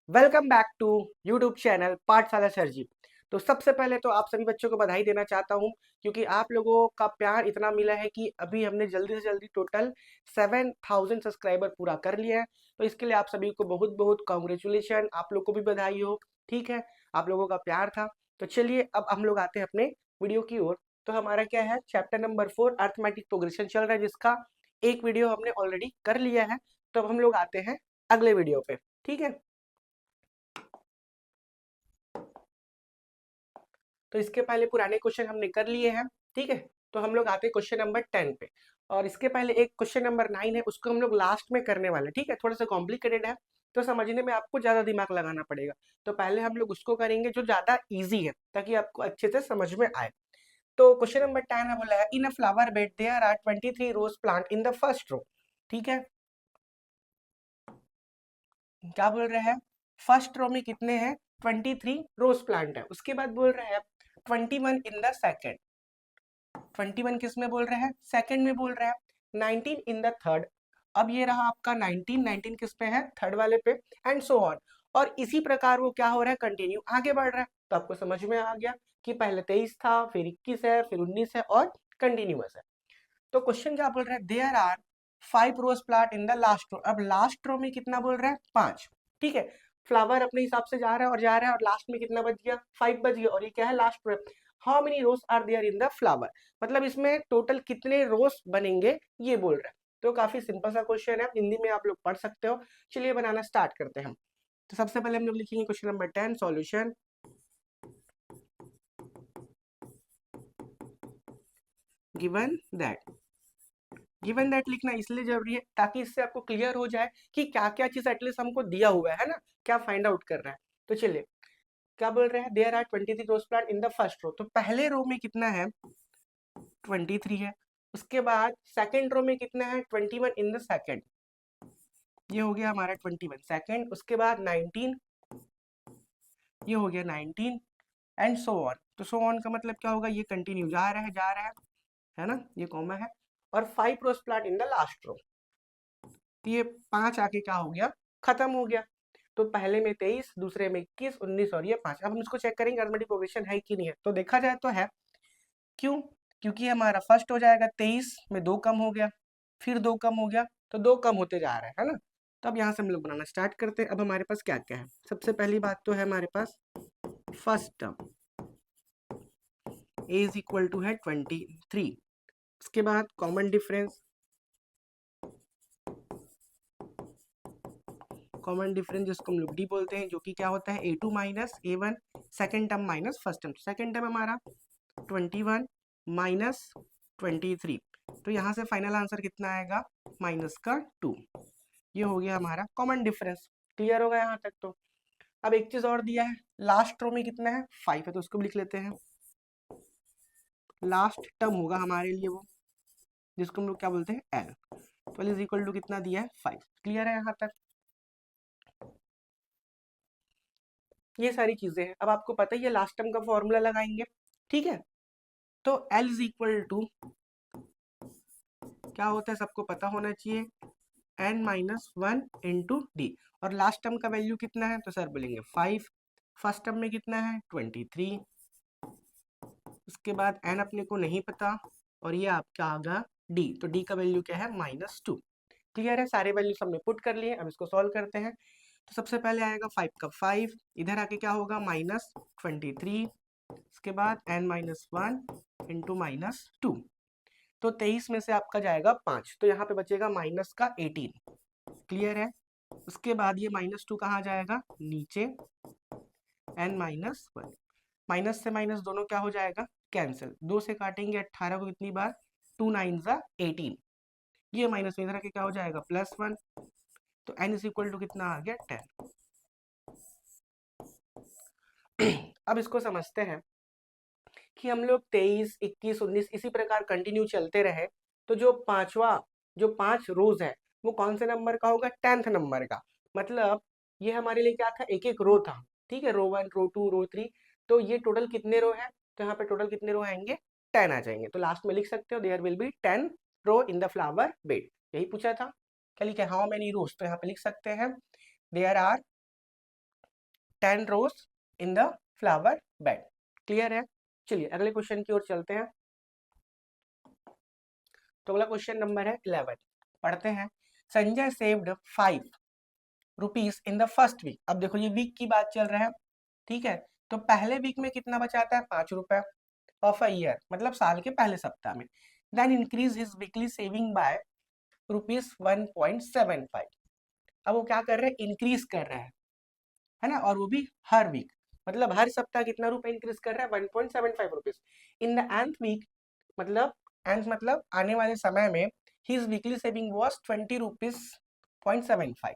Welcome back to YouTube channel Pathshala sir ji. तो सबसे पहले तो आप सभी बच्चों को बधाई देना चाहता हूं, क्योंकि आप लोगों का प्यार इतना मिला है कि अभी हमने जल्दी से जल्दी टोटल 7,000 सब्सक्राइबर पूरा कर लिया है। तो इसके लिए आप सभी को बहुत बहुत कॉन्ग्रेचुलेशन, आप लोग को भी बधाई हो। ठीक है, आप लोगों का प्यार था। तो चलिए अब हम लोग आते हैं अपने वीडियो की ओर। तो हमारा क्या है, चैप्टर नंबर 4 अर्थमेटिक प्रोग्रेशन चल रहा है, जिसका एक वीडियो हमने ऑलरेडी कर लिया है। तो अब हम लोग आते हैं अगले वीडियो पे। ठीक है, तो इसके पहले पुराने क्वेश्चन हमने कर लिए हैं। ठीक है, तो हम लोग आते हैं क्वेश्चन नंबर 10 पे। और इसके पहले एक क्वेश्चन नंबर 9 है, उसको हम लोग लास्ट में करने वाले हैं। ठीक है, थोड़ा सा कॉम्प्लिकेटेड है, तो समझने में आपको ज्यादा दिमाग लगाना पड़ेगा। तो पहले हम लोग उसको करेंगे जो ज्यादा इजी है, ताकि आपको अच्छे से समझ में आए। तो क्वेश्चन नंबर 10 है, बोला है in a flower bed there are 23 rose plant in the first row. ठीक है, क्या बोल रहे हैं, फर्स्ट रो में कितने हैं, 23 रोज प्लांट है। उसके बाद बोल रहे हैं 21 इन द सेकेंड। 21 किस में बोल रहे हैं, सेकंड में बोल रहे हैं। 19 इन द थर्ड। अब ये रहा आपका 19, 19 किस पे है, थर्ड वाले पे। And so on. और इसी प्रकार वो क्या हो रहा है, कंटिन्यू आगे बढ़ रहा है। तो आपको समझ में आ गया कि पहले 23 था, फिर 21 है, फिर 19 है और कंटिन्यूअस है। तो क्वेश्चन क्या बोल रहा है, there are 5 rose plant in the last row. अब लास्ट रो में कितना बोल रहा है, 5। ठीक है, फ्लावर अपने हिसाब से जा रहा है और जा रहा है, और लास्ट में कितना बच गया, 5 बच गया। और ये क्या है, last row. How many rose are there in the flower, मतलब इसमें टोटल कितने रोज बनेंगे, ये बोल रहा है। तो काफी सिंपल सा क्वेश्चन है, हिंदी में आप लोग पढ़ सकते हो। चलिए बनाना स्टार्ट करते हैं हम। तो सबसे पहले हम लोग लिखेंगे question number 10 solution. Given that, given that लिखना इसलिए जरूरी है ताकि इससे आपको क्लियर हो जाए कि क्या क्या चीज एटलीस्ट हमको दिया हुआ है ना, क्या फाइंड आउट कर रहा है। तो चलिए, क्या बोल रहे हैं, there are 23 rose plant in the first row. तो पहले रो में कितना है, 23 है। उसके बाद सेकंड रो में कितना है, 21 इन द सेकंड। ये हो गया हमारा 21 सेकंड। उसके बाद 19, ये हो गया 19। And so on. तो सो ऑन का मतलब क्या होगा, ये कंटिन्यू जा रहा है, जा रहा है ना, ये कॉमा है। और 5 rose plant in the last row. तो ये 5 आके क्या हो गया, खत्म हो गया। तो पहले में 23, दूसरे में 21, 19 और ये 5। अब हम इसको चेक करेंगे अरिथमेटिक प्रोग्रेशन है कि नहीं है। तो देखा जाए तो है। क्यों, क्योंकि हमारा फर्स्ट हो जाएगा 23 में 2 कम हो गया, फिर 2 कम हो गया, तो 2 कम होते जा रहा है ना। तो अब यहाँ से हम लोग बनाना स्टार्ट करते हैं। अब हमारे पास क्या क्या है, सबसे पहली बात तो है हमारे पास first term a is equal to है 23। उसके बाद कॉमन डिफरेंस, कॉमन डिफरेंस जिसको हम लोग डी बोलते हैं, जो कि क्या होता है a2 minus a1, second term minus first term. Second term हमारा 21 माइनस 23। तो यहाँ से फाइनल आंसर कितना आएगा, माइनस का 2। ये हो गया हमारा कॉमन डिफरेंस। क्लियर होगा यहाँ तक। तो अब एक चीज और दिया है, लास्ट रो में कितना है, 5 है, तो उसको भी लिख लेते हैं। लास्ट टर्म होगा हमारे लिए वो, जिसको हम लोग क्या बोलते हैं, एल। तो एल इज इक्वल टू कितना दिया है, 5। क्लियर है यहाँ तक। ये सारी चीजें हैं। अब आपको पता ही है, लास्ट टर्म का फॉर्मूला लगाएंगे। ठीक है, तो एल इज इक्वल टू क्या होता है, सबको पता होना चाहिए, एन माइनस 1 इंटू डी। और लास्ट टर्म का वैल्यू कितना है, तो सर बोलेंगे 5। फर्स्ट टर्म में कितना है, 23। उसके बाद एन अपने को नहीं पता, और ये आपका आगा डी। तो डी का वैल्यू क्या है, -2। क्लियर है, सारे वैल्यूज हमने पुट कर लिए। अब इसको सॉल्व करते हैं। तो सबसे पहले आएगा 5 का 5, इधर आके क्या होगा, -23। उसके बाद एन माइनस 1 इंटू -2। तो 23 में से आपका जाएगा 5, तो यहाँ पे बचेगा माइनस का 18। क्लियर है। उसके बाद ये -2 कहाँ जाएगा, नीचे, एन माइनस 1। माइनस से माइनस दोनों क्या हो जाएगा, कैंसिल। 2 से काटेंगे 18 को कितनी बार, 2 9 ज़ा 18। ये माइनस में इधर आके क्या हो जाएगा, +1। तो n इज इक्वल टू कितना आ गया, 10। अब इसको समझते हैं कि हम लोग 23, 21, 19 इसी प्रकार कंटिन्यू चलते रहे, तो जो पांचवा, जो 5 रोज है, वो कौन से नंबर का होगा, 10th नंबर का। मतलब ये हमारे लिए क्या था, एक एक रो था। ठीक है, रो 1, रो 2, रो 3। तो ये टोटल कितने रो है, तो यहाँ पे टोटल कितने रो आएंगे, 10 आ जाएंगे। तो लास्ट में लिख सकते हो, there will be 10 row in the flower bed. यही पूछा था। क्या लिखे, हाउ मेनी रोज, तो यहाँ पे लिख सकते हैं, there are 10 rows in the flower bed. Clear है? चलिए अगले क्वेश्चन की ओर चलते हैं। तो अगला क्वेश्चन नंबर है 11, पढ़ते हैं। Sanjay saved 5 rupees in the first week. अब देखो ये वीक की बात चल रहा है, ठीक है। तो पहले वीक में कितना बचाता है? 5 रुपए ऑफ अ ईयर, मतलब साल के पहले सप्ताह में। Then increase his weekly saving by ₹1.75। अब वो क्या कर रहे हैं? इंक्रीज कर रहा है ना, और वो भी हर वीक, मतलब हर सप्ताह कितना रुपए इंक्रीज कर रहा है? 1.75 rupees. In the nth week, मतलब nth मतलब आने वाले समय में, his weekly saving was 20 rupees 0.75।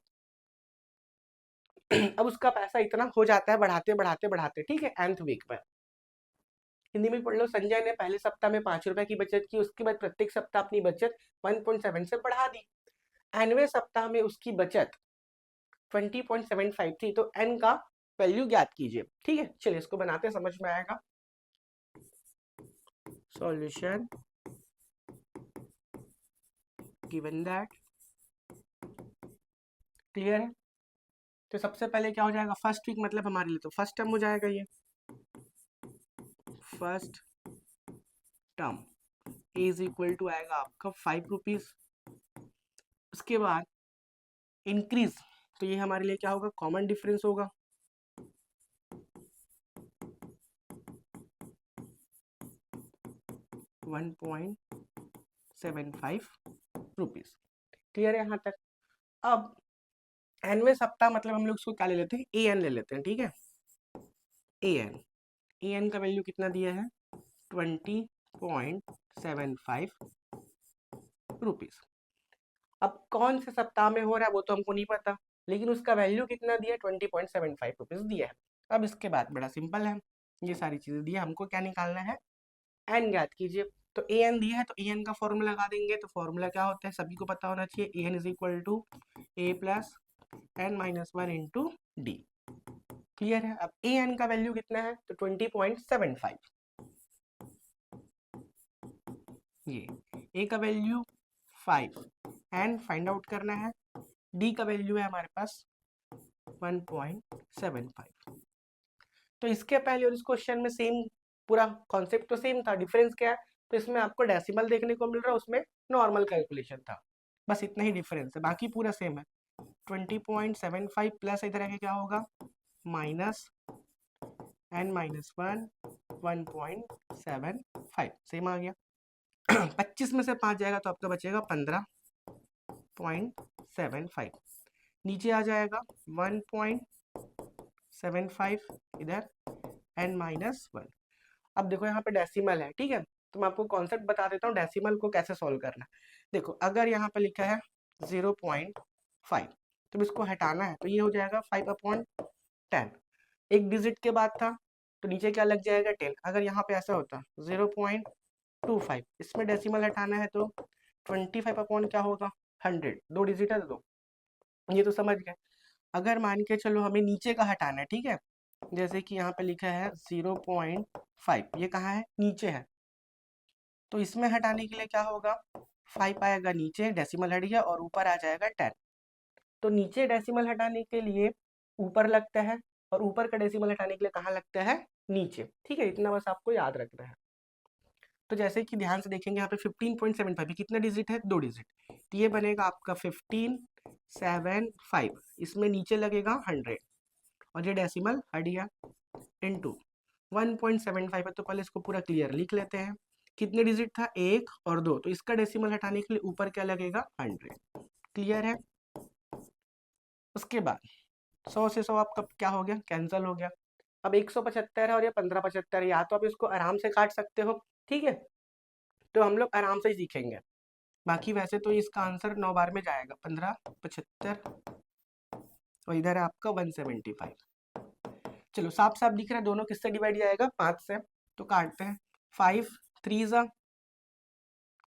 अब उसका पैसा इतना हो जाता है बढ़ाते बढ़ाते बढ़ाते, ठीक है, nth वीक में। हिंदी में पढ़ लो। संजय ने पहले सप्ताह में 5 रुपए की बचत की, उसके बाद प्रत्येक सप्ताह अपनी बचत 1.7 से बढ़ा दी। एनवे सप्ताह में उसकी बचत 20.75 थी, तो एन का वैल्यू ज्ञात कीजिए। ठीक है, चलिए इसको बनाते समझ में आएगा। Solution given that. क्लियर है? तो सबसे पहले क्या हो जाएगा? फर्स्ट वीक मतलब हमारे लिए तो फर्स्ट टर्म हो जाएगा, ये first term is equal to आएगा आपका 5 रुपीज। उसके बाद इंक्रीज, तो ये हमारे लिए क्या होगा? कॉमन डिफरेंस होगा। ₹1.75। क्लियर है यहाँ तक? अब एनवे सप्ताह मतलब हम लोग उसको क्या ले लेते हैं? ए एन ले लेते हैं, ठीक है। ए एन का वैल्यू कितना दिया है? 20.75 रुपीज। अब कौन से सप्ताह में हो रहा है वो तो हमको नहीं पता, लेकिन उसका वैल्यू कितना दिया है? 20.75 रुपीज दिया है। अब इसके बाद बड़ा सिंपल है, ये सारी चीजें दिया, हमको क्या निकालना है? एन ज्ञात कीजिए। तो ए एन दिया है तो ए एन का फॉर्मूला लगा देंगे। तो फॉर्मूला क्या होता है? सभी को पता होना चाहिए। A n is equal to a plus n-1 into d. Clear है? अब ए एन का वैल्यू कितना है? तो 20.75। ये ए का वैल्यू 5, एन फाइंड आउट करना है। डी का वैल्यू है हमारे पास 1.75। तो इसके पहले और इस क्वेश्चन में सेम, पूरा कॉन्सेप्ट तो सेम था, डिफरेंस क्या है? तो इसमें आपको डेसिमल देखने को मिल रहा है, उसमें नॉर्मल कैलकुलेशन था, बस इतना ही डिफरेंस है, बाकी पूरा सेम है। 20.75 प्लस इधर आके क्या होगा? माइनस n-1 1.75, सेम आ गया। 25 में से 5 जाएगा तो आपका बचेगा 15.75। नीचे आ जाएगा 1.75 इधर n-1। अब देखो यहाँ पे डेसिमल है, ठीक है। तो मैं आपको कॉन्सेप्ट बता देता हूँ डेसिमल को कैसे सॉल्व करना है। देखो अगर यहाँ पे लिखा है 0.5, तो इसको हटाना है, तो ये हो जाएगा 5/10। एक डिजिट के बाद था तो नीचे क्या लग जाएगा? 10। अगर यहाँ पे ऐसा होता 0.25, इसमें डेसिमल हटाना है तो 25 क्या होगा? 100। दो डिजिट है दो, ये तो समझ गए। अगर मान के चलो हमें नीचे का हटाना है, ठीक है, जैसे कि यहाँ पे लिखा है 0.5, ये कहाँ है? नीचे है। तो इसमें हटाने के लिए क्या होगा? 5 आएगा नीचे, डेसिमल हट गया, और ऊपर आ जाएगा 10। तो नीचे डेसिमल हटाने के लिए ऊपर लगता है, और ऊपर का डेसिमल हटाने के लिए कहाँ लगता है? नीचे। ठीक है, इतना बस आपको याद रखना है। तो जैसे कि ध्यान से देखेंगे यहाँ पे 15.75, कितने डिजिट है? 2 डिजिट। तो ये बनेगा आपका 15.75, इसमें नीचे लगेगा 100, और ये डेसिमल हट गया, इंटू 1.75 है, तो पहले इसको पूरा क्लियर लिख लेते हैं। कितने डिजिट था? 1 और 2, तो इसका डेसिमल हटाने के लिए ऊपर क्या लगेगा? 100। क्लियर है? उसके बाद 100 से 100 आपका क्या हो गया? कैंसिल हो गया। अब 175 है और ये 1575 है, या तो आप इसको आराम से काट सकते हो, ठीक है, तो हम लोग आराम से ही सीखेंगे। बाकी वैसे तो इसका आंसर 9 बार में जाएगा, 1575, और इधर है आपका 175। चलो साफ साफ दिख रहा है, दोनों किससे डिवाइड जाएगा? 5 से। तो काटते हैं। 5 3 जा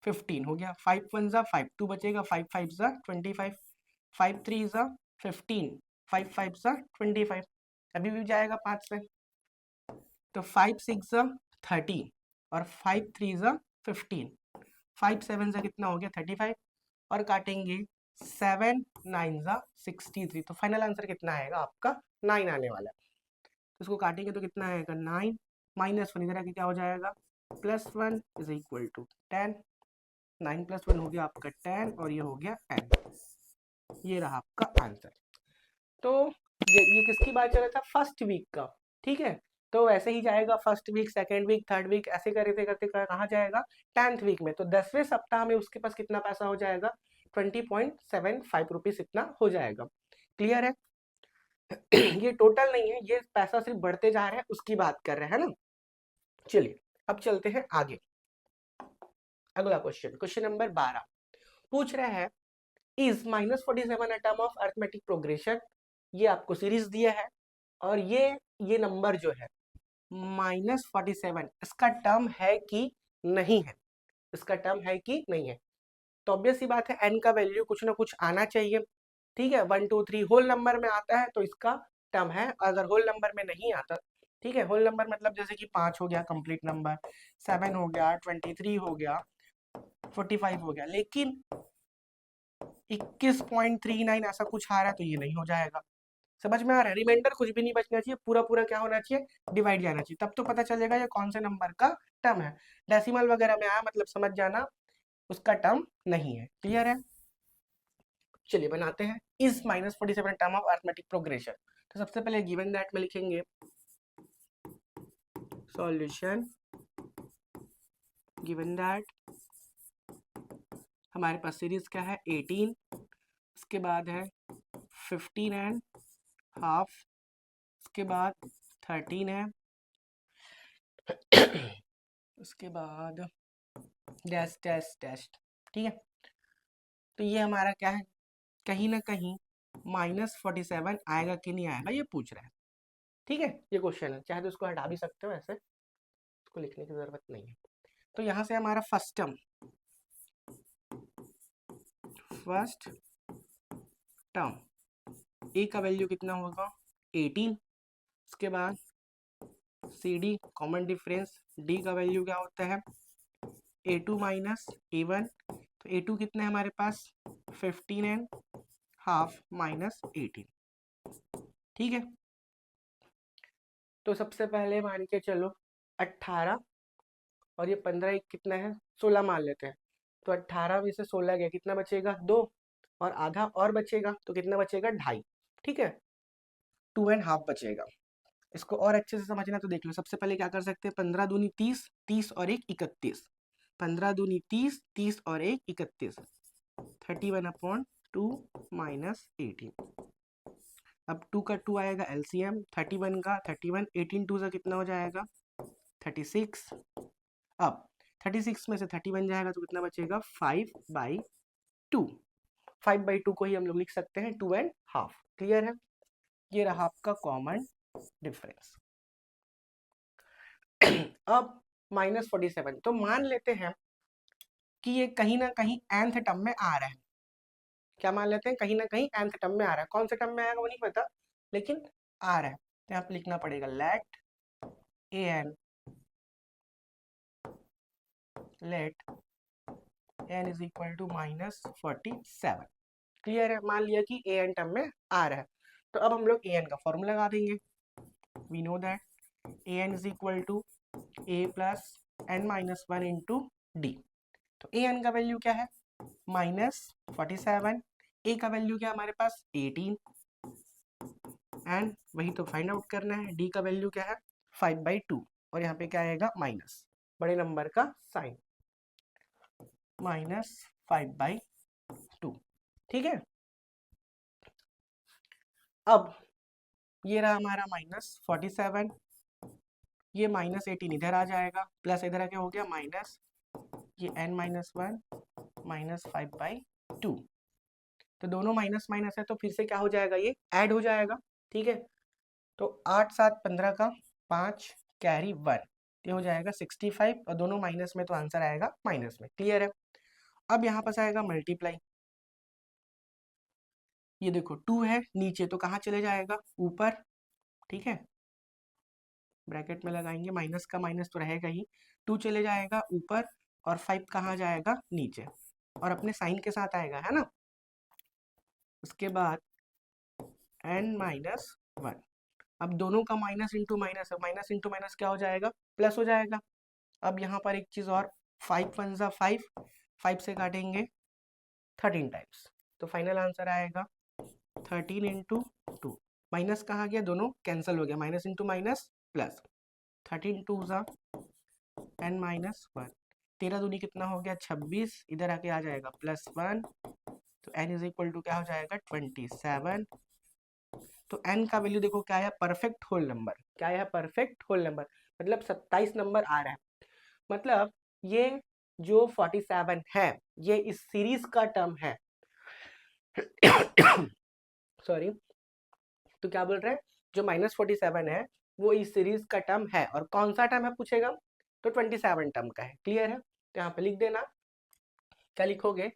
15 हो गया, 5 1 जा 5, 2 बचेगा, 5 5 जा 25, 5 3 जा 15, 5 5 जा 25, अभी भी जाएगा 5 से। तो 5 6 जा 30, और 5 3 जा 15, 5 7 जा कितना हो गया? 35, और काटेंगे 7 9 जा 63। तो फाइनल आंसर कितना आएगा आपका? 9 आने वाला है। तो इसको काटेंगे तो कितना आएगा 9 -1 इधर आके क्या हो जाएगा +1 इज इक्वल टू 10। 9 + 1 हो गया आपका 10 और ये हो गया n। ये रहा आपका आंसर। तो ये किसकी बात चल रहा था फर्स्ट वीक का, ठीक है। तो वैसे ही जाएगा first week, second week, third week, ऐसे करते करते कहाँ जाएगा 10th वीक में। तो 10वें सप्ताह में उसके पास कितना पैसा हो जाएगा 20.75 रुपीज इतना हो जाएगा। क्लियर है? ये टोटल नहीं है, ये पैसा सिर्फ बढ़ते जा रहा है उसकी बात कर रहे हैं ना। चलिए अब चलते हैं आगे। अगला क्वेश्चन, क्वेश्चन नंबर 12 पूछ रहा है is -47 a term of arithmetic progression. ये आपको सीरीज दिया है और ये नंबर जो है -47 इसका टर्म है कि नहीं है, इसका टर्म है कि नहीं है। तो ऑब्वियस सी बात है n का वैल्यू कुछ ना कुछ आना चाहिए, ठीक है। 1 2 3 होल नंबर में आता है तो इसका टर्म है, अगर होल नंबर में नहीं आता, ठीक है, होल नंबर मतलब जैसे कि 5 हो गया कंप्लीट नंबर, 7 हो गया, 23 हो गया, 45 हो गया, लेकिन 21.39 ऐसा कुछ आ रहा है तो ये नहीं हो जाएगा। समझ में आ रहा है? रिमाइंडर कुछ भी नहीं बचना चाहिए, पूरा पूरा क्या होना चाहिए डिवाइड जाना चाहिए, तब तो पता चलेगा ये कौन से नंबर का टर्म है। डेसिमल वगैरह में आया मतलब समझ जाना उसका टर्म नहीं है। क्लियर है? चलिए बनाते हैं इस -47 टर्म ऑफ अरिथमेटिक प्रोग्रेशन। तो सबसे पहले गिवन दैट में लिखेंगे सॉल्यूशन, गिवन दैट हमारे पास सीरीज क्या है 18, उसके बाद है 15.5, उसके बाद 13 है, उसके बाद डैश डैश डैश, ठीक है। तो ये हमारा क्या है कहीं ना कहीं -47 आएगा कि नहीं आएगा ये पूछ रहा है, ठीक है। ये क्वेश्चन है, चाहे तो उसको हटा भी सकते हो, ऐसे उसको लिखने की जरूरत नहीं है। तो यहाँ से हमारा फर्स्ट टर्म ए का वैल्यू कितना होगा 18, उसके बाद C D common difference, D का वैल्यू क्या होता है A2 - A1। तो A2 कितना है हमारे पास 15.5 -18, ठीक है। तो सबसे पहले मान के चलो 18 और ये 15 कितना है 16 मान लेते हैं। तो 18 में से 16 गया कितना बचेगा 2 और आधा और बचेगा तो कितना बचेगा 2.5, ठीक है, 2.5 बचेगा। इसको और अच्छे से समझना तो देख लो, सबसे पहले क्या कर सकते हैं 15 दूनी 30, 30 और 1 31, 15 दूनी 30, 30 और 1 31, 31/2 -18। अब 2 का 2 आएगा एलसीएम 31 का 31, 18 2 से कितना हो जाएगा 36। अब 36 में से 31 जाएगा तो कितना बचेगा 5/2। 5/2 को ही हम लोग लिख सकते हैं 2.5। क्लियर है? ये रहा आपका कॉमन डिफरेंस। अब -47, तो मान लेते हैं कि ये कहीं ना कहीं nth टर्म में आ रहा है। क्या मान लेते हैं कहीं ना कहीं nth टर्म में आ रहा है, कौन से टर्म में आएगा वो नहीं पता लेकिन आ रहा है। तो यहाँ पे लिखना पड़ेगा let n is equal to -47। Clear है? मान लिया कि an टर्म में आ रहा है, तो अब हम लोग an का फॉर्मूला लगा देंगे। We know that an is equal to a plus n - 1 into D. तो an का वैल्यू क्या है -47, a का वैल्यू क्या है हमारे पास 18, एंड वही तो फाइंड आउट करना है। डी का वैल्यू क्या है 5/2 और यहाँ पे क्या आएगा माइनस बड़े नंबर का साइन -5/2, ठीक है। अब ये रहा हमारा -47, ये -18 इधर आ जाएगा, प्लस इधर आके हो गया माइनस, ये n - 1 -5/2। तो दोनों माइनस माइनस है तो फिर से क्या हो जाएगा ये ऐड हो जाएगा, ठीक है। तो 8 7 15 का 5 कैरी 1, ये हो जाएगा 65 और दोनों माइनस में तो आंसर आएगा माइनस में। क्लियर है? अब यहाँ पास आएगा मल्टीप्लाई, ये देखो 2 है नीचे तो कहाँ चले जाएगा ऊपर, ठीक है, ब्रैकेट में लगाएंगे, माइनस का माइनस तो रहेगा ही, 2 चले जाएगा ऊपर और 5 कहाँ जाएगा नीचे और अपने साइन के साथ आएगा, है ना। उसके बाद n - 1, अब दोनों का माइनस इंटू माइनस है, माइनस इंटू माइनस क्या हो जाएगा, प्लस हो जाएगा। अब यहाँ पर एक चीज़ और, 5 1 जा 5, 5 से काटेंगे 13 टाइम्स, तो फाइनल आंसर आएगा 13 इंटू 2। माइनस कहाँ गया, दोनों कैंसिल हो गया, माइनस इंटू माइनस प्लस, 13 2 जा n माइनस 1, 13 दूनी कितना हो गया 26, इधर आके आ जाएगा +1, तो n इज इक्वल टू क्या हो जाएगा 27। तो n का वैल्यू देखो क्या है, परफेक्ट होल नंबर, क्या है परफेक्ट होल नंबर, मतलब 27 नंबर आ रहा है। मतलब ये जो 47 है ये इस सीरीज का टर्म है। सॉरी, तो क्या बोल रहे हैं, जो -47 है वो इस सीरीज का टर्म है, और कौन सा टर्म है पूछेगा तो 27 टर्म का है। क्लियर है, तो यहाँ पे लिख देना, क्या लिखोगे,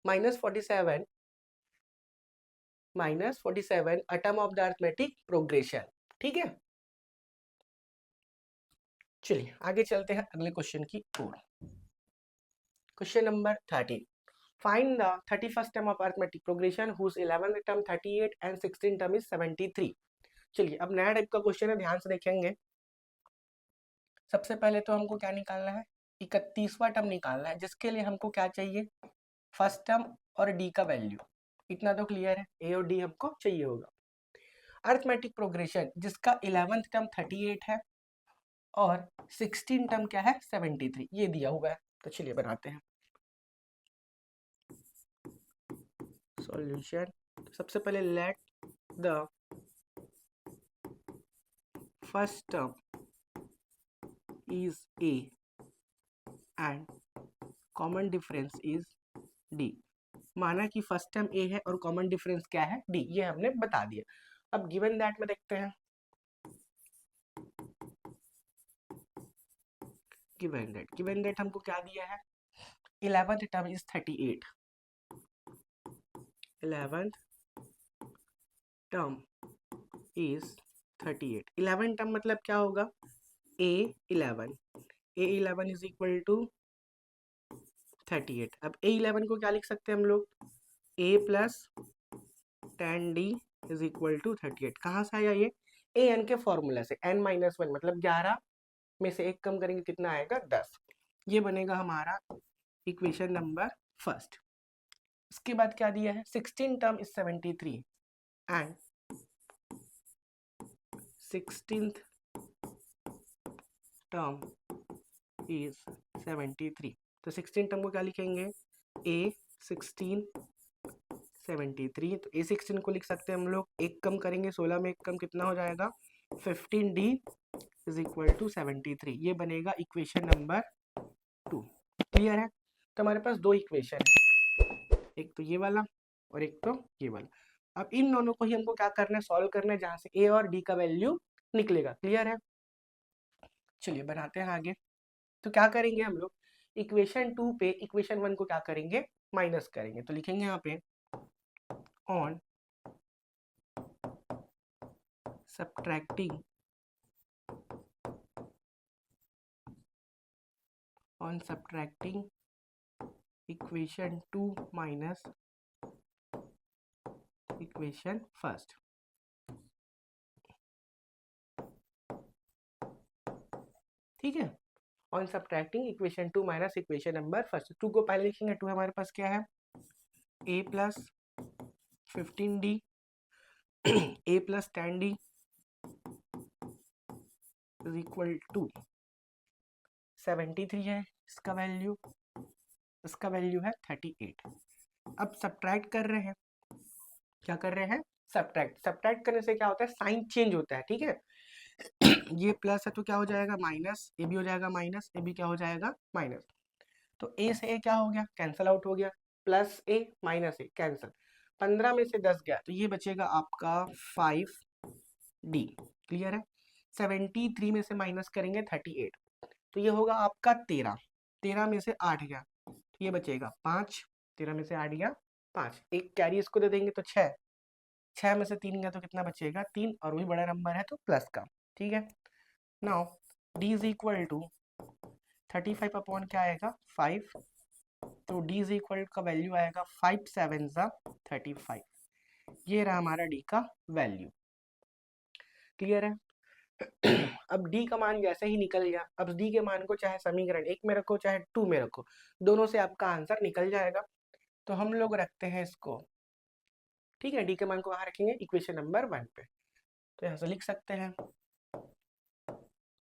-47 a term of the arithmetic progression. ठीक है, चलिए आगे चलते हैं अगले क्वेश्चन की ओर। Question number 13, find the 31st term of arithmetic progression whose 11th term 38 and 16th term is 73। चलिए अब नया टाइप का क्वेश्चन है, ध्यान से देखेंगे। सबसे पहले तो हमको क्या निकालना है, 31वां टर्म निकालना है, जिसके लिए हमको क्या चाहिए, फर्स्ट टर्म और डी का वैल्यू। इतना तो क्लियर है, ए और डी हमको चाहिए होगा। अरिथमेटिक प्रोग्रेशन जिसका 11th टर्म 38 है और 16 टर्म क्या है 73, ये दिया हुआ है। तो चलिए बनाते हैं सॉल्यूशन। सबसे पहले let the first term is A and common difference is D. माना कि फर्स्ट टर्म ए है और कॉमन डिफरेंस क्या है डी, ये हमने बता दिया। अब गिवन दैट में देखते हैं, गिवन दैट हमको क्या दिया है, 11th term is 38, 11th term is 38, 11 term मतलब क्या होगा, A11 इज इक्वल टू 38। अब A11 को क्या लिख सकते हैं हम लोग, A plus tan D is equal to 38। कहाँ से आया ये, an के फॉर्मूला से, n-1 मतलब 11 में से 1 कम करेंगे कितना आएगा 10। ये बनेगा हमारा इक्वेशन नंबर फर्स्ट। इसके बाद क्या दिया है, 16 term is 73 and 16th term is 73। तो 16 टर्म को क्या लिखेंगे, A16 73, तो A16 को लिख सकते हैं हम लोग, 1 कम करेंगे 16 में 1 कम कितना हो जाएगा 15D इज इक्वल टू 73। ये बनेगा इक्वेशन नंबर 2। क्लियर है, तो हमारे पास दो इक्वेशन है, एक तो ये वाला और एक तो ये वाला। अब इन दोनों को ही हमको क्या करना है, सॉल्व करना है, जहां से ए और डी का वैल्यू निकलेगा। क्लियर है, चलिए बनाते हैं आगे। तो क्या करेंगे हम लोग, इक्वेशन 2 पे इक्वेशन 1 को क्या करेंगे, माइनस करेंगे। तो लिखेंगे यहाँ पे on subtracting equation 2 minus equation first. ठीक है, on subtracting equation 2 minus equation number first. 2 को पहले लिखेंगे, 2 हमारे पास क्या है, a plus 15D a plus tan D is equal to 73 है इसका वैल्यू, इसका वैल्यू है 38। अब सब्ट्रैक्ट कर रहे हैं, क्या कर रहे हैं, सब्ट्रैक्ट करने से क्या होता है, साइन चेंज होता है। ठीक है, ये प्लस है तो क्या हो जाएगा माइनस, ए भी हो जाएगा माइनस, ए भी क्या हो जाएगा माइनस। तो ए से ए क्या हो गया, कैंसल आउट हो गया, प्लस ए माइनस ए कैंसल, 15 में से 10 गया तो ये बचेगा आपका 5D। क्लियर है, 73 में से माइनस करेंगे 38, तो ये होगा आपका 13, 13 में से 8 गया तो ये बचेगा 5, 13 में से 8 गया 5, एक कैरी इसको दे देंगे तो 6, 6 में से 3 गया तो कितना बचेगा 3, और वही बड़ा नंबर है तो प्लस का। ठीक है, now D is equal to 35 upon क्या आएगा 5, तो D इज इक्वल का वैल्यू आएगा 5 7 35। ये रहा हमारा D का वैल्यू। क्लियर है? अब डी का मान जैसे ही निकल गया, अब डी के मान को चाहे समीकरण 1 में रखो चाहे 2 में रखो, दोनों से आपका आंसर निकल जाएगा। तो हम लोग रखते हैं इसको, ठीक है, डी के मान को कहाँ रखेंगे, इक्वेशन नंबर 1 पे। तो यहाँ से लिख सकते हैं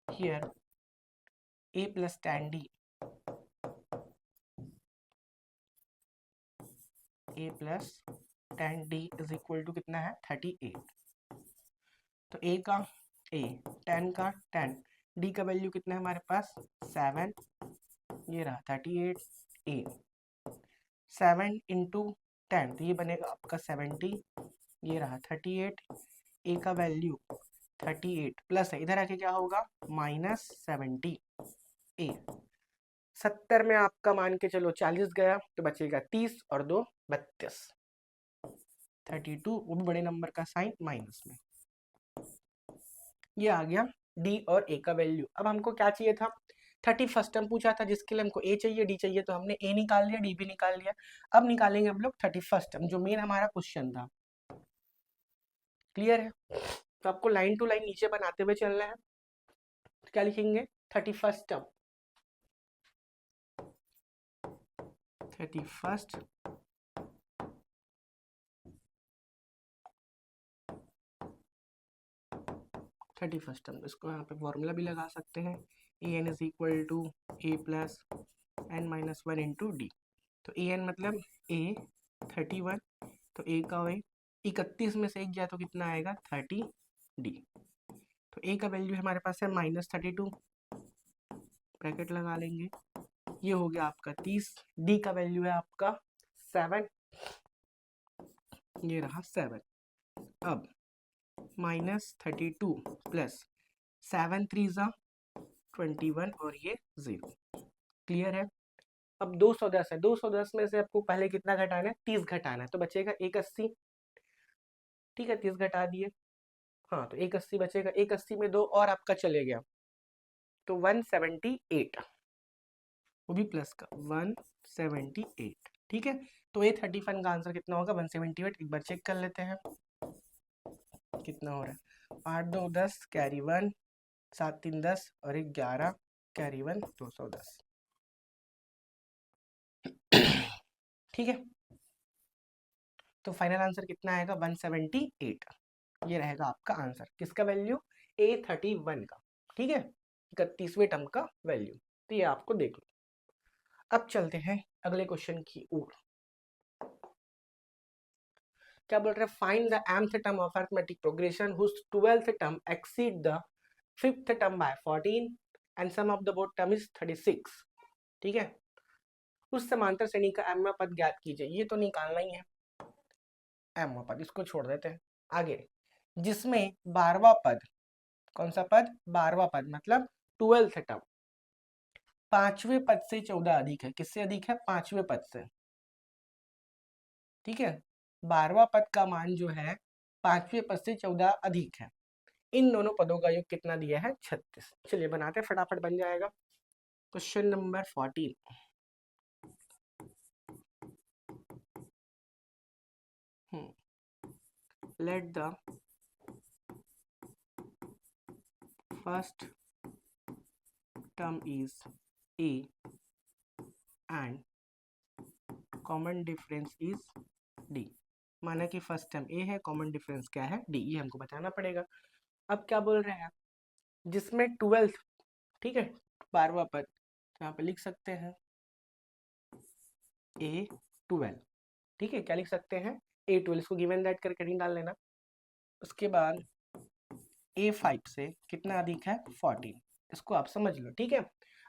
here a plus tan d, a plus tan d is equal to कितना है 38। तो a का a, tan का tan, d का वैल्यू कितना है हमारे पास 7, ये रहा 38 a, 7 इंटू 10 तो ये बनेगा आपका 70, ये रहा 38, a का वैल्यू 38 प्लस है, इधर आके क्या होगा -70 a, 70 में आपका मान के चलो 40 गया तो बचेगा 30 और 2 32, 32, वो भी बड़े नंबर का साइन माइनस में। ये आ गया डी और ए का वैल्यू। अब हमको क्या चाहिए था, 31 टर्म पूछा था जिसके लिए हमको ए चाहिए डी चाहिए, तो हमने ए निकाल लिया डी भी निकाल लिया। अब निकालेंगे हम लोग 31 टर्म जो मेन हमारा क्वेश्चन था। क्लियर है? तो आपको लाइन टू लाइन नीचे बनाते हुए चलना है। तो क्या लिखेंगे 31 टर्म, 31 टर्म, इसको यहाँ पे फॉर्मूला भी लगा सकते हैं, a n is equal to a plus n minus 1 into D. तो ए एन मतलब ए 31, तो ए का वही 31 में से 1 जाए तो कितना आएगा 30 डी। तो ए का वैल्यू हमारे पास है -32, ब्रैकेट लगा लेंगे, ये हो गया आपका 30, डी का वैल्यू है आपका 7, ये रहा 7। अब -32 प्लस 7 3 21 और ये 0। क्लियर है? अब 210 है, 210 में से आपको पहले कितना घटाना है 30 घटाना है, तो बचेगा 180। ठीक है 30 घटा दिए, हाँ तो 180 बचेगा, 180 में 2 और आपका चले गया तो 178, वो भी प्लस का 178। ठीक है, तो A 31 का आंसर कितना होगा 178। एक बार चेक कर लेते हैं कितना हो रहा है, 8 2 10 कैरी 1, 7 3 10 और 1 11 कैरी 1 210। ठीक है, तो फाइनल आंसर कितना आएगा 178, ये रहेगा आपका आंसर। किसका वैल्यू A 31 का। ठीक है, 31वें टर्म का वैल्यू। तो ये आपको देख लो। अब चलते हैं अगले क्वेश्चन की ओर। क्या बोल रहे हैं, find the mth term of arithmetic progression whose 12th term exceed the 5th term by 14 and sum of the both term is 36। ठीक है, उस समांतर श्रेणी का mवां पद ज्ञात कीजिए। ये तो निकालना ही है mवां पद, इसको छोड़ देते हैं। आगे जिसमें 12वां पद, कौन सा पद 12वां पद मतलब 12th टर्म 5वें पद से 14 अधिक है। किससे अधिक है 5वें पद से। ठीक है, 12वां पद का मान जो है 5वें पद से 14 अधिक है। इन दोनों पदों का योग कितना दिया है 36। चलिए बनाते फटाफट बन जाएगा। Question number 14, let the first term is a and common difference is d। माना कि फर्स्ट टर्म a है, कॉमन डिफरेंस क्या है d, ये हमको बताना पड़ेगा। अब क्या बोल रहे हैं, जिसमें 12th, ठीक है 12वां पद, तो यहाँ पे लिख सकते हैं A12। ठीक है, क्या लिख सकते हैं A12, इसको गिवन दैट करके नहीं डाल लेना। उसके बाद A5 से कितना अधिक है 14, इसको आप समझ लो। ठीक है,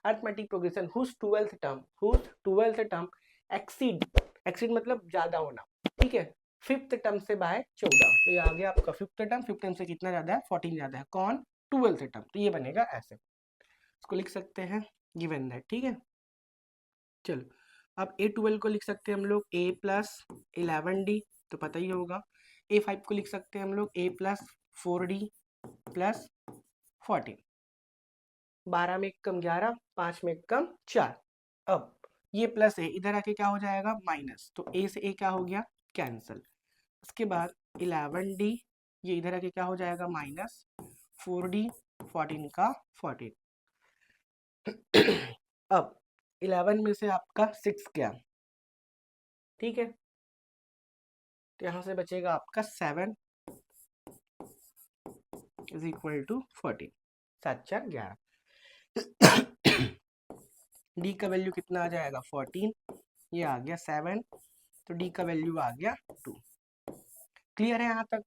arithmetic progression whose 12th term exceed मतलब ज्यादा होना। ठीक है, 5th टर्म से बाय 14, तो ये आ गया आपका 5th टर्म, 5th टर्म से कितना ज्यादा है 14 ज्यादा है, कौन 12th टर्म। तो ये बनेगा ऐसे, इसको लिख सकते हैं गिवन दैट। ठीक है, चलो अब A12 को लिख सकते हैं हम लोग A प्लस 11D, तो पता ही होगा। A5 को लिख सकते हैं हम लोग A प्लस 4D प्लस 14, 12 में कम 11, 5 में कम 4। अब ये प्लस है, इधर आके क्या हो जाएगा माइनस, तो A से A क्या हो गया कैंसिल। उसके बाद 11D, ये इधर आके क्या हो जाएगा माइनस, 4D 14 का 14। अब 11 में से आपका 6 गया, ठीक है, तो यहाँ से बचेगा आपका 7 इज इक्वल टू 14, 7 4 11। डी का वैल्यू कितना आ जाएगा 14, ये आ गया 7, तो डी का वैल्यू आ गया 2। क्लियर है यहाँ तक?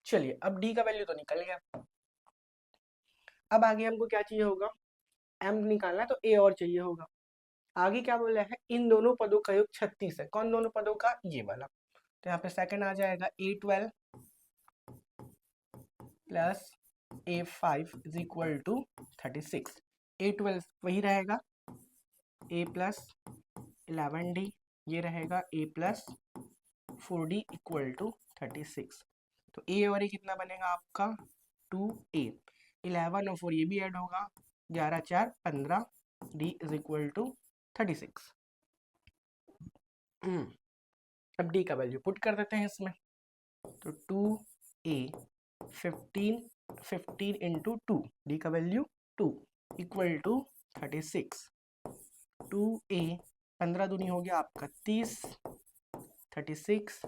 चलिए अब डी का वैल्यू तो निकल गया, अब आगे हमको क्या चाहिए होगा, एम निकालना है, तो ए और चाहिए होगा। आगे क्या बोला है, इन दोनों पदों का योग 36 है। कौन दोनों पदों का, ये वाला, तो यहाँ पे सेकंड आ जाएगा A12 plus A5 is equal to 36। A12 वही रहेगा, A प्लस 11D, ये रहेगा A plus 4D equal to 36। तो A और A कितना बनेगा आपका 2A, 11 और 4 ये भी ऐड होगा, 11 4 15, D इज इक्वल टू 36। अब D का वैल्यू पुट कर देते हैं इसमें, तो 2A 15 इंटू 2, D का वैल्यू 2 इक्वल टू 36। 2A 15 दूनी हो गया आपका 30, 36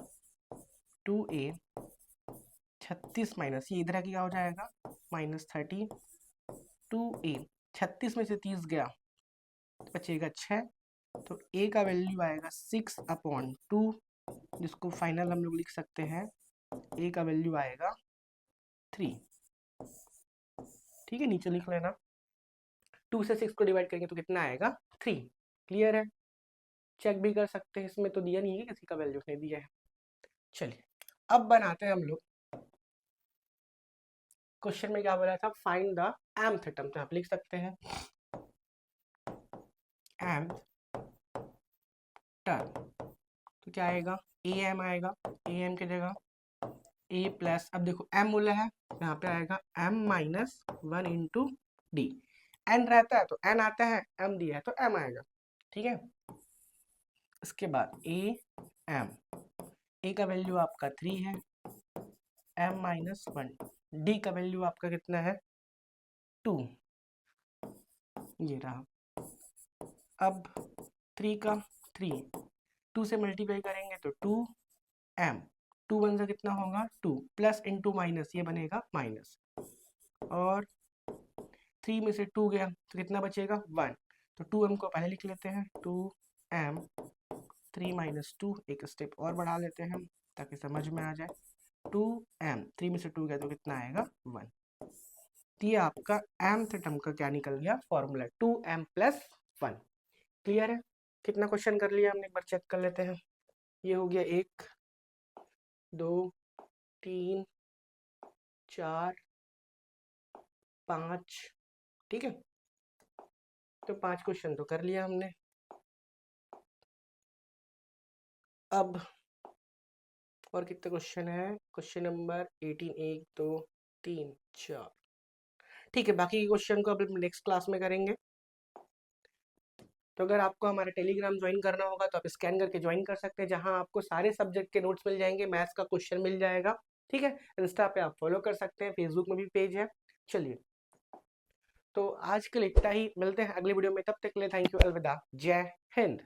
2A 36 माइनस ये इधर क्या हो जाएगा -30, 2A 36 में से 30 गया तो बचेगा 6, तो A का वैल्यू आएगा 6/2, जिसको फाइनल हम लोग लिख सकते हैं A का वैल्यू आएगा 3। ठीक है, नीचे लिख लेना, 2 से 6 को डिवाइड करेंगे तो कितना आएगा 3। क्लियर है? चेक भी कर सकते हैं, इसमें तो दिया नहीं है किसी का वैल्यू नहीं दिया है। चलिए अब बनाते हैं हम लोग, क्वेश्चन में क्या बोला था, फाइंड द mth टर्म, तो आप लिख सकते हैं mth टर्म, तो क्या आएगा am आएगा, am की जगह a प्लस, अब देखो m बोला है, यहाँ पे आएगा m minus 1 into D, n रहता है तो n आता है, m दिया है तो m आएगा, ठीक है। इसके बाद a का वैल्यू आपका 3 है, m माइनस 1, डी का वैल्यू आपका कितना है 2, ये रहा। अब 3 का 3, 2 से मल्टीप्लाई करेंगे तो 2m, 2 1 से कितना होगा 2, प्लस इंटू माइनस ये बनेगा माइनस, और 3 में से 2 गया तो कितना बचेगा 1, तो 2m को पहले लिख लेते हैं, 2m 3 माइनस 2, एक स्टेप और बढ़ा लेते हैं ताकि समझ में आ जाए, 2m 3 में से 2 गया तो कितना आएगा 1। ये आपका mth टर्म का क्या निकल गया फॉर्मूला, 2m प्लस 1। क्लियर है? कितना क्वेश्चन कर लिया हमने, एक बार चेक कर लेते हैं। ये हो गया 1 2 3 4 5, ठीक है, तो 5 क्वेश्चन तो कर लिया हमने। अब और कितने क्वेश्चन है, क्वेश्चन नंबर 18, 1 2 3 4, ठीक है, बाकी के क्वेश्चन को अब नेक्स्ट क्लास में करेंगे। तो अगर आपको हमारा टेलीग्राम ज्वाइन करना होगा तो आप स्कैन करके ज्वाइन कर सकते हैं, जहां आपको सारे सब्जेक्ट के नोट्स मिल जाएंगे, मैथ्स का क्वेश्चन मिल जाएगा, ठीक है। इंस्टा पे आप फॉलो कर सकते हैं, फेसबुक में भी पेज है। चलिए, तो आज के लिए इतना ही, मिलते हैं अगले वीडियो में, तब तक के लिए थैंक यू, अलविदा, जय हिंद।